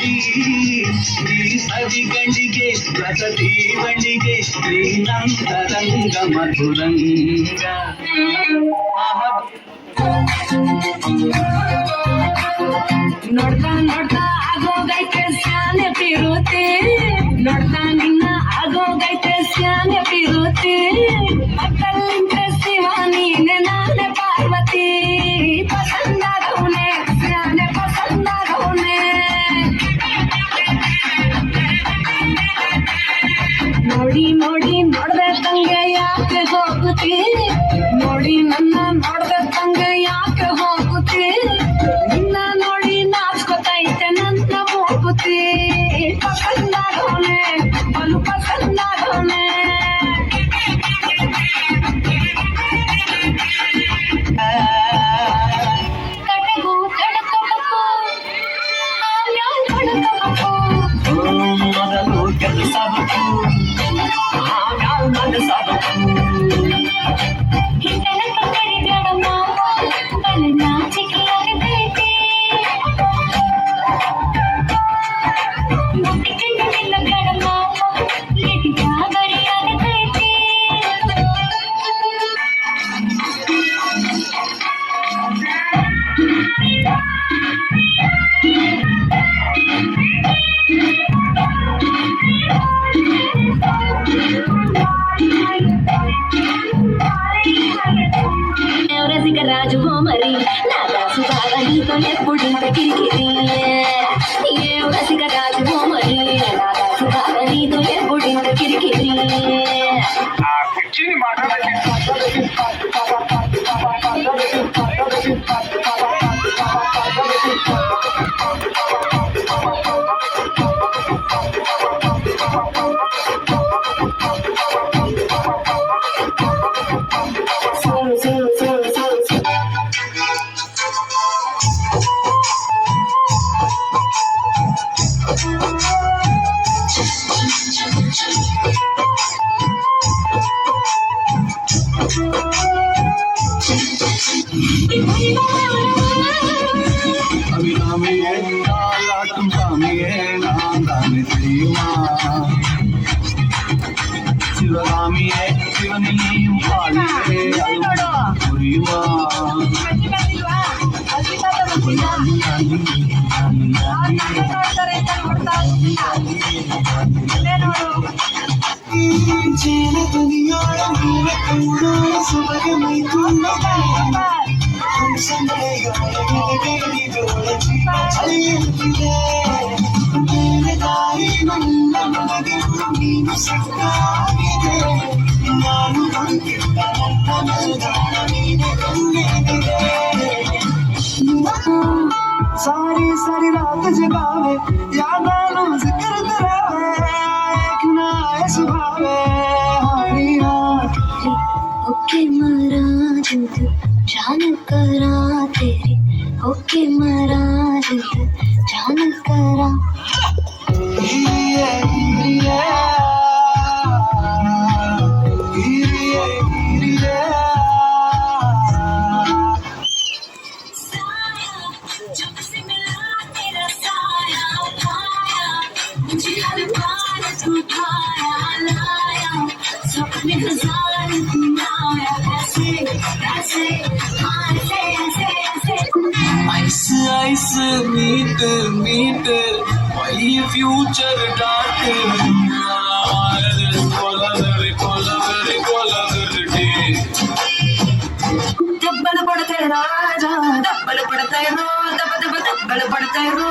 ಈ ಸವಿಗಳಿಗೆ ರಸದೀವಳಿಗೆ ಶ್ರೀನಂತರಂಗ ಮಧುರಂಗ ನೋಡ್ತಾ ನೋಡ್ತಾ ಆಗೋಗೈತೆ ಸ್ಯಾನೆ ಪಿರುತಿ ನೋಡ್ತಾ ನಿನ್ನ ಆಗೋಗೈತೆ ಸ್ಯಾನೆ ಪಿರುತಿ ಮಕ್ಕಳಿಂದ ಶಿವ ನೀನೆ ನಾನೇ ಪಾರ್ವತಿ ಪಸಂದಾಗವನೆ ಸ್ಯಾನೆ ಪಸಂದಾಗವನೆ ನೋಡಿ ನೋಡಿ ನೋಡ್ದೆ ತಂಗೆ ಯಾಕೆ ಹೋಗುತ್ತಿ ನೋಡಿ ನನ್ನ ನೋಡ್ದೆ ತಂಗೆ ಯಾಕೆ ಹೋಗುತ್ತಿ ನಿನ್ನ ನೋಡಿ ನಾಚ್ಕೊತೈತೆ ನನ್ನ ಹೋಗುತ್ತಿ ಪಸಂದಾಗವನೆ ಬಲು ಪಸಂದಾಗವನೆ ಕಟಗು ಕಡಕಟಕು ಆಮ್ಯಾಲ್ ಕಡಕಟಕು ಮೊದಲು ಕೆಲಸಬೇಕು ಆಮ್ಯಾಲ್ ಮನಸಬೇಕು ಹಿಟ್ಟನ ಕಕ್ಕರಿ ಬೇಡಮ್ಮ ಬಲು ನಾಚಿಕೆಯಾಗತೈತಿ ಮುಟ್ಟಿ ಕಣ್ಣಿಲ್ಲ ಬೇಡಮ್ಮ ಲೇಟಿ ಗಾಬರಿಯಾಗತೈತಿ రసిక రాజు మరి నా దాసు బాగా నీతో ఎప్పుడింత కిరికిరి ఏ రసిక రాజు మరి నా దాసు బాగా నీతో ఎప్పుడింత కిరికిరి அபிராமியே நாளாட்டும் சாமியே நான் தானே தெரியுமா சிவகாமியே சிவனையும் பாடியே புரியுமா सारी सारी रात जगावे यादां नू जिक्र करावे किना सुभावे हरी हाथ ओके मरा जुद जान करा तेरी ओके मरा जुद जान करा Ice, ice, meet, meet, my future dark. దెబ్బలు పడతాయి రాజా దెబ్బలు పడతాయి రో దెబ్బ దెబ్బ దెబ్బలు పడతాయి రో